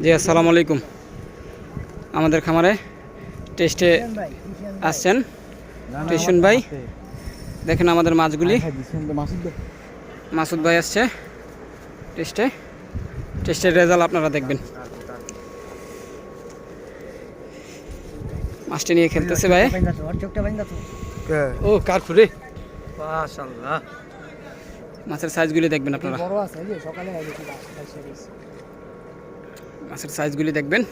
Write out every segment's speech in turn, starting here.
জি আসসালামু আলাইকুম। আমাদের খামারে টেস্টে আসছেন টিউশন ভাই। দেখেন আমাদের মাছগুলি, মাসুদ ভাই আসছে টেস্টের রেজাল্ট আপনারা দেখবেন। মাছটি নিয়ে খেলতেছে ভাই। ও কারফুরে মাশাআল্লাহ, মাছের সাইজগুলি দেখবেন আপনারা, মাছের সাইজগুলি দেখবেন।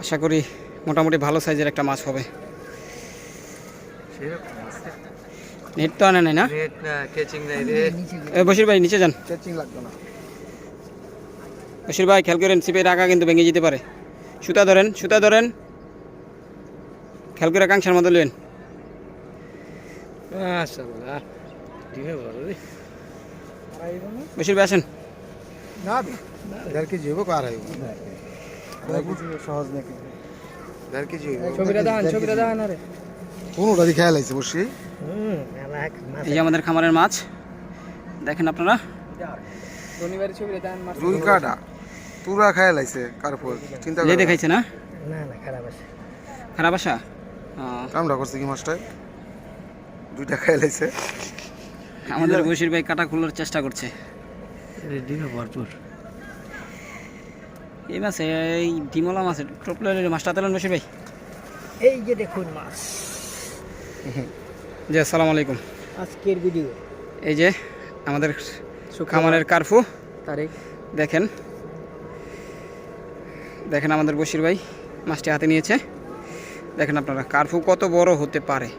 আশা করি মোটামুটি ভালো সাইজের একটা মাছ হবে। নেট তো আনে নাই না, বশির ভাই নিচে যান। বশির ভাই খেয়াল করেন, সিপের আগা কিন্তু ভেঙে যেতে পারে। সুতা ধরেন, খেয়াল করে কাংসার মতো লেন। বশির ভাই আসেন। এই যে আমাদের খামারের মাছ দেখেন আপনারা। দেখাইছে না, খারাপ আসা কামড়া করছে কি মাছটা, দুইটা খাই লাইছে। আমাদের বশির ভাই কাটা খোলার চেষ্টা করছে। ভরপুর এই মাছ, এই ডিমলা মাছের টপলারের মাছটা তেলেন বশির ভাই। এই যে দেখুন মাছ। জি আসসালামু আলাইকুম। আজকের ভিডিও এই যে আমাদের খামারের কারফু তারিখ দেখেন আমাদের বশির ভাই মাছটি হাতে নিয়েছে। দেখেন আপনারা কারফু কত বড় হতে পারে।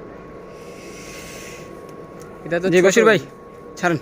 এটা তো বশির ভাই ছাড়েন।